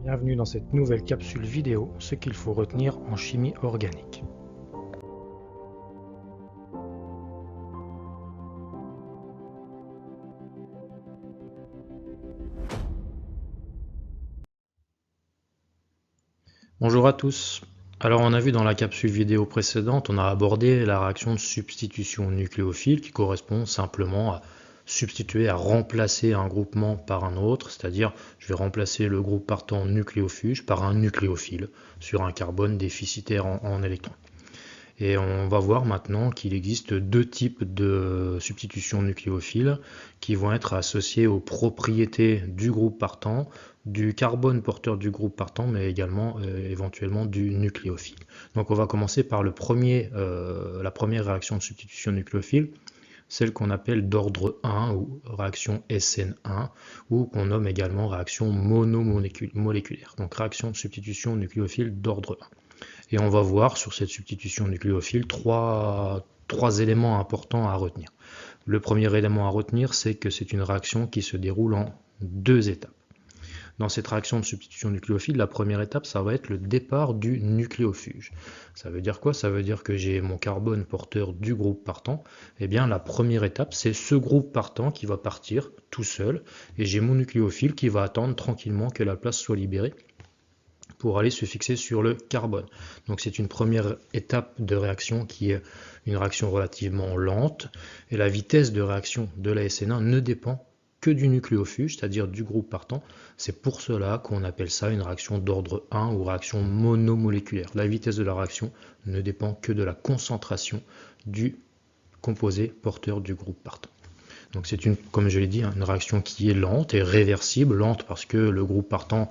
Bienvenue dans cette nouvelle capsule vidéo, ce qu'il faut retenir en chimie organique. Bonjour à tous. Alors on a vu dans la capsule vidéo précédente, on a abordé la réaction de substitution nucléophile qui correspond simplement à substituer, à remplacer un groupement par un autre, c'est-à-dire je vais remplacer le groupe partant nucléofuge par un nucléophile sur un carbone déficitaire en électrons. Et on va voir maintenant qu'il existe deux types de substitution nucléophile qui vont être associés aux propriétés du groupe partant, du carbone porteur du groupe partant, mais également éventuellement du nucléophile. Donc on va commencer par la première réaction de substitution nucléophile, celle qu'on appelle d'ordre 1 ou réaction SN1 ou qu'on nomme également réaction monomoléculaire. Donc réaction de substitution nucléophile d'ordre 1. Et on va voir sur cette substitution nucléophile trois éléments importants à retenir. Le premier élément à retenir, c'est que c'est une réaction qui se déroule en deux étapes. Dans cette réaction de substitution nucléophile, la première étape, ça va être le départ du nucléofuge. Ça veut dire quoi? Ça veut dire que j'ai mon carbone porteur du groupe partant. Eh bien, la première étape, c'est ce groupe partant qui va partir tout seul, et j'ai mon nucléophile qui va attendre tranquillement que la place soit libérée pour aller se fixer sur le carbone. Donc c'est une première étape de réaction qui est une réaction relativement lente, et la vitesse de réaction de la SN1 ne dépend que du nucléofuge, c'est-à-dire du groupe partant. C'est pour cela qu'on appelle ça une réaction d'ordre 1 ou réaction monomoléculaire. La vitesse de la réaction ne dépend que de la concentration du composé porteur du groupe partant. Donc c'est comme je l'ai dit, une réaction qui est lente et réversible. Lente parce que le groupe partant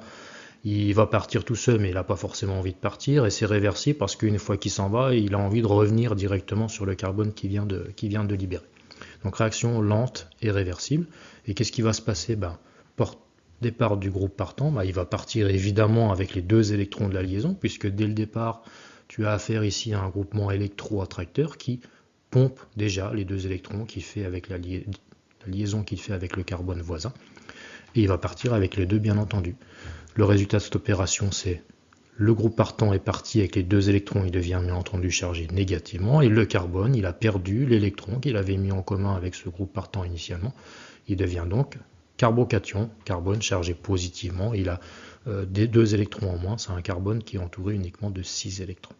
il va partir tout seul, mais il n'a pas forcément envie de partir, et c'est réversible parce qu'une fois qu'il s'en va, il a envie de revenir directement sur le carbone qu'il vient de libérer. Donc réaction lente et réversible. Et qu'est-ce qui va se passer? Départ du groupe partant, il va partir évidemment avec les deux électrons de la liaison, puisque dès le départ, tu as affaire ici à un groupement électro-attracteur qui pompe déjà les deux électrons qu'il fait avec la liaison qu'il fait avec le carbone voisin. Et il va partir avec les deux, bien entendu. Le résultat de cette opération, c'est le groupe partant est parti avec les deux électrons, il devient bien entendu chargé négativement, et le carbone, il a perdu l'électron qu'il avait mis en commun avec ce groupe partant initialement. Il devient donc carbocation, carbone chargé positivement, il a des deux électrons en moins, c'est un carbone qui est entouré uniquement de 6 électrons.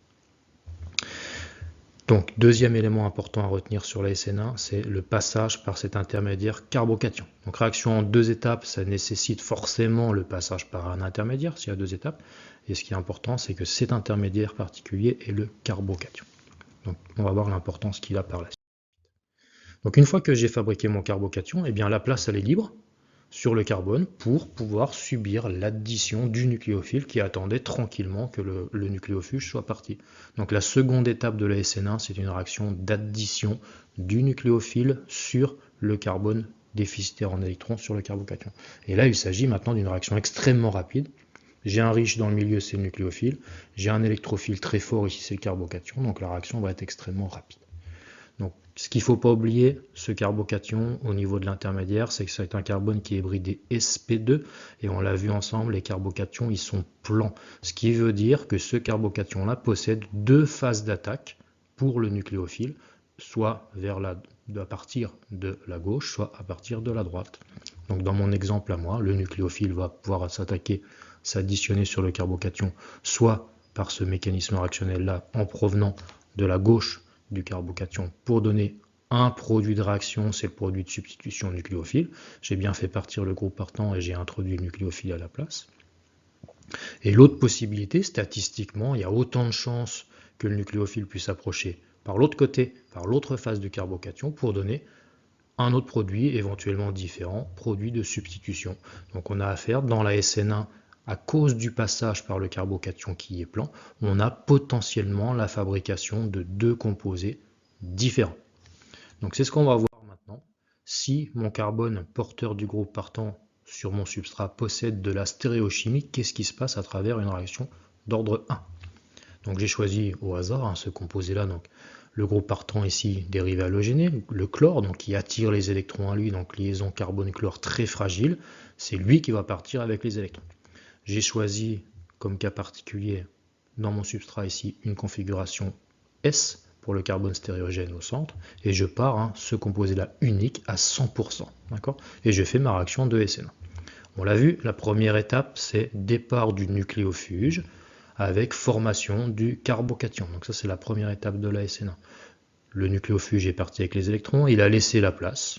Donc, deuxième élément important à retenir sur la SN1, c'est le passage par cet intermédiaire carbocation. Donc, réaction en deux étapes, ça nécessite forcément le passage par un intermédiaire, s'il y a deux étapes. Et ce qui est important, c'est que cet intermédiaire particulier est le carbocation. Donc, on va voir l'importance qu'il a par la suite. Donc, une fois que j'ai fabriqué mon carbocation, eh bien, la place, elle est libre sur le carbone pour pouvoir subir l'addition du nucléophile qui attendait tranquillement que le nucléofuge soit parti. Donc la seconde étape de la SN1, c'est une réaction d'addition du nucléophile sur le carbone déficitaire en électrons sur le carbocation. Et là, il s'agit maintenant d'une réaction extrêmement rapide. J'ai un riche dans le milieu, c'est le nucléophile. J'ai un électrophile très fort, ici c'est le carbocation. Donc la réaction va être extrêmement rapide. Donc, ce qu'il ne faut pas oublier, ce carbocation au niveau de l'intermédiaire, c'est que c'est un carbone qui est bridé sp2, et on l'a vu ensemble, les carbocations, ils sont plans. Ce qui veut dire que ce carbocation-là possède deux phases d'attaque pour le nucléophile, soit à partir de la gauche, soit à partir de la droite. Donc dans mon exemple à moi, le nucléophile va pouvoir s'additionner sur le carbocation, soit par ce mécanisme réactionnel-là en provenant de la gauche du carbocation pour donner un produit de réaction, c'est le produit de substitution nucléophile. J'ai bien fait partir le groupe partant et j'ai introduit le nucléophile à la place. Et l'autre possibilité, statistiquement, il y a autant de chances que le nucléophile puisse approcher par l'autre côté, par l'autre phase du carbocation, pour donner un autre produit éventuellement différent, produit de substitution. Donc on a affaire dans la SN1, à cause du passage par le carbocation qui est plan, on a potentiellement la fabrication de deux composés différents. Donc c'est ce qu'on va voir maintenant. Si mon carbone porteur du groupe partant sur mon substrat possède de la stéréochimie, qu'est-ce qui se passe à travers une réaction d'ordre 1? Donc j'ai choisi au hasard ce composé-là, donc le groupe partant ici dérivé halogéné, le chlore, donc qui attire les électrons à lui, donc liaison carbone-chlore très fragile, c'est lui qui va partir avec les électrons. j'ai choisi comme cas particulier dans mon substrat ici une configuration S pour le carbone stériogène au centre, et je pars ce composé-là unique à 100%, d'accord? Et je fais ma réaction de SN1. On l'a vu, la première étape, c'est départ du nucléofuge avec formation du carbocation. Donc ça, c'est la première étape de la SN1. Le nucléofuge est parti avec les électrons, il a laissé la place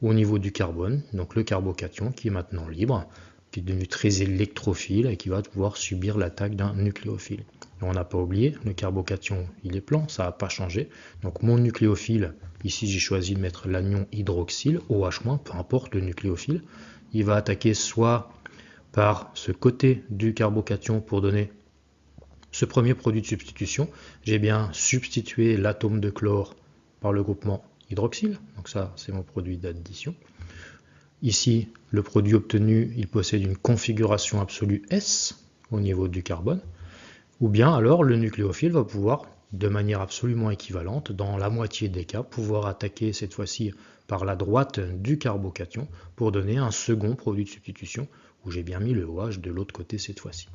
au niveau du carbone, donc le carbocation qui est maintenant libre, qui est devenu très électrophile et qui va pouvoir subir l'attaque d'un nucléophile. Et on n'a pas oublié, le carbocation, il est plan, ça n'a pas changé. Donc mon nucléophile, ici j'ai choisi de mettre l'anion hydroxyle, OH-, peu importe le nucléophile, il va attaquer soit par ce côté du carbocation pour donner ce premier produit de substitution. J'ai bien substitué l'atome de chlore par le groupement hydroxyle, donc ça c'est mon produit d'addition. Ici, le produit obtenu, il possède une configuration absolue S au niveau du carbone, ou bien alors le nucléophile va pouvoir, de manière absolument équivalente, dans la moitié des cas, pouvoir attaquer cette fois-ci par la droite du carbocation pour donner un second produit de substitution, où j'ai bien mis le OH de l'autre côté cette fois-ci.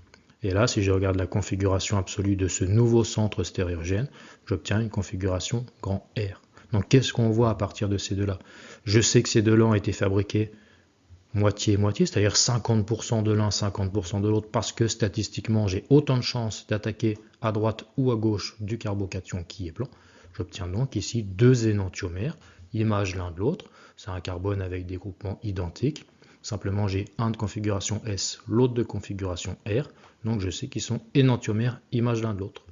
Et là, si je regarde la configuration absolue de ce nouveau centre stériogène, j'obtiens une configuration grand R. Donc qu'est-ce qu'on voit à partir de ces deux-là? Je sais que ces deux-là ont été fabriqués moitié-moitié, c'est-à-dire 50% de l'un, 50% de l'autre, parce que statistiquement, j'ai autant de chances d'attaquer à droite ou à gauche du carbocation qui est plan. J'obtiens donc ici deux énantiomères, image l'un de l'autre. C'est un carbone avec des groupements identiques. Simplement, j'ai un de configuration S, l'autre de configuration R. Donc, je sais qu'ils sont énantiomères, image l'un de l'autre.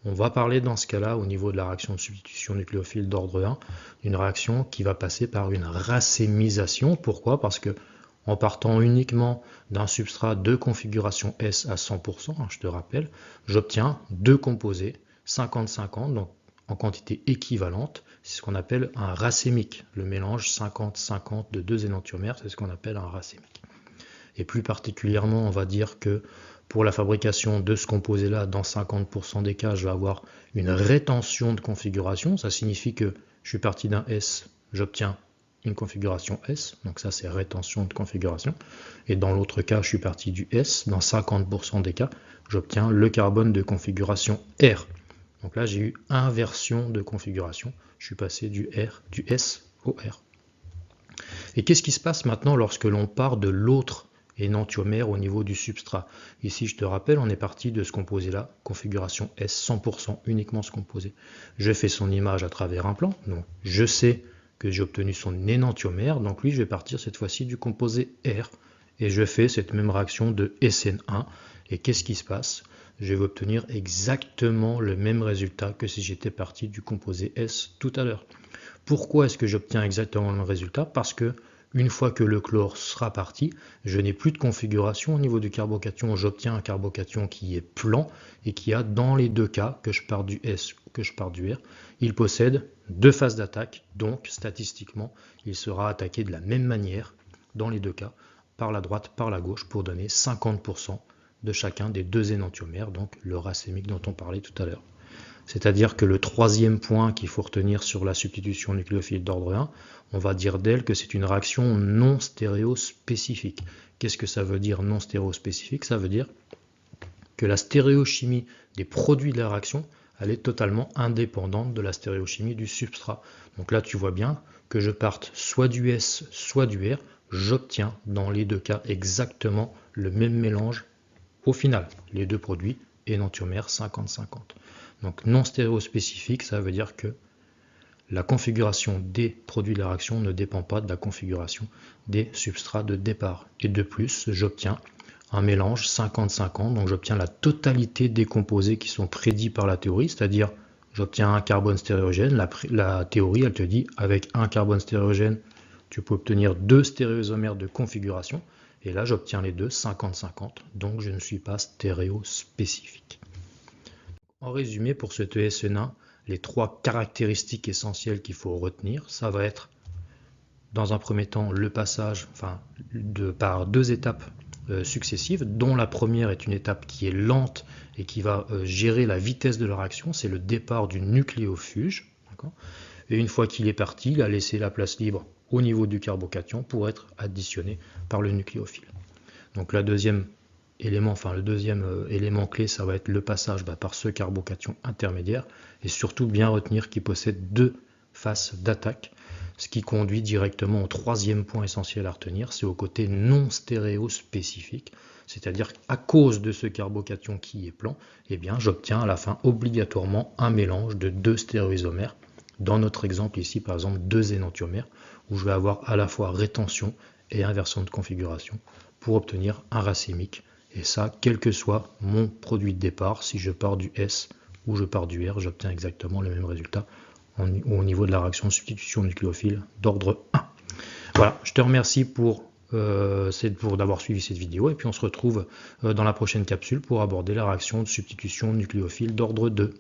On va parler dans ce cas-là, au niveau de la réaction de substitution nucléophile d'ordre 1, d'une réaction qui va passer par une racémisation. Pourquoi? Parce que en partant uniquement d'un substrat de configuration S à 100%, je te rappelle, j'obtiens deux composés 50-50, donc en quantité équivalente. C'est ce qu'on appelle un racémique. Le mélange 50-50 de deux énantiomères, c'est ce qu'on appelle un racémique. Et plus particulièrement, on va dire que pour la fabrication de ce composé-là, dans 50% des cas, je vais avoir une rétention de configuration. Ça signifie que je suis parti d'un S, j'obtiens une configuration S. Donc ça, c'est rétention de configuration. Et dans l'autre cas, je suis parti du S. Dans 50% des cas, j'obtiens le carbone de configuration R. Donc là, j'ai eu inversion de configuration. Je suis passé du S au R. Et qu'est-ce qui se passe maintenant lorsque l'on part de l'autre énantiomère au niveau du substrat? Ici, je te rappelle, on est parti de ce composé-là, configuration S, 100% uniquement ce composé. Je fais son image à travers un plan, donc je sais que j'ai obtenu son énantiomère, donc lui, je vais partir cette fois-ci du composé R, et je fais cette même réaction de SN1, et qu'est-ce qui se passe? Je vais obtenir exactement le même résultat que si j'étais parti du composé S tout à l'heure. Pourquoi est-ce que j'obtiens exactement le même résultat? Parce que une fois que le chlore sera parti, je n'ai plus de configuration au niveau du carbocation. J'obtiens un carbocation qui est plan et qui a, dans les deux cas, que je pars du S ou que je pars du R, il possède deux phases d'attaque. Donc, statistiquement, il sera attaqué de la même manière, dans les deux cas, par la droite, par la gauche, pour donner 50% de chacun des deux énantiomères, donc le racémique dont on parlait tout à l'heure. C'est-à-dire que le troisième point qu'il faut retenir sur la substitution nucléophile d'ordre 1, on va dire d'elle que c'est une réaction non stéréospécifique. Qu'est-ce que ça veut dire non stéréospécifique? Ça veut dire que la stéréochimie des produits de la réaction, elle est totalement indépendante de la stéréochimie du substrat. Donc là, tu vois bien que je parte soit du S, soit du R, j'obtiens dans les deux cas exactement le même mélange au final, les deux produits énantiomères 50-50. Donc non stéréospécifique, ça veut dire que la configuration des produits de la réaction ne dépend pas de la configuration des substrats de départ. Et de plus, j'obtiens un mélange 50-50, donc j'obtiens la totalité des composés qui sont prédits par la théorie, c'est-à-dire j'obtiens un carbone stériogène. La théorie, elle te dit, avec un carbone stériogène, tu peux obtenir deux stéréoisomères de configuration. Et là, j'obtiens les deux 50-50, donc je ne suis pas stéréospécifique. En résumé, pour ce TSN1, les trois caractéristiques essentielles qu'il faut retenir, ça va être, dans un premier temps, le passage par deux étapes successives, dont la première est une étape qui est lente et qui va gérer la vitesse de la réaction, c'est le départ du nucléofuge. Et une fois qu'il est parti, il a laissé la place libre au niveau du carbocation pour être additionné par le nucléophile. Donc la deuxième élément, enfin le deuxième élément clé, ça va être le passage par ce carbocation intermédiaire, et surtout bien retenir qu'il possède deux faces d'attaque, ce qui conduit directement au troisième point essentiel à retenir, c'est au côté non stéréospécifique, c'est-à-dire qu'à cause de ce carbocation qui est plan, eh bien j'obtiens à la fin obligatoirement un mélange de deux stéréoisomères, dans notre exemple ici par exemple deux énantiomères, où je vais avoir à la fois rétention et inversion de configuration pour obtenir un racémique. Et ça, quel que soit mon produit de départ, si je pars du S ou je pars du R, j'obtiens exactement le même résultat au niveau de la réaction de substitution nucléophile d'ordre 1. Voilà, je te remercie pour d'avoir suivi cette vidéo, et puis on se retrouve dans la prochaine capsule pour aborder la réaction de substitution nucléophile d'ordre 2.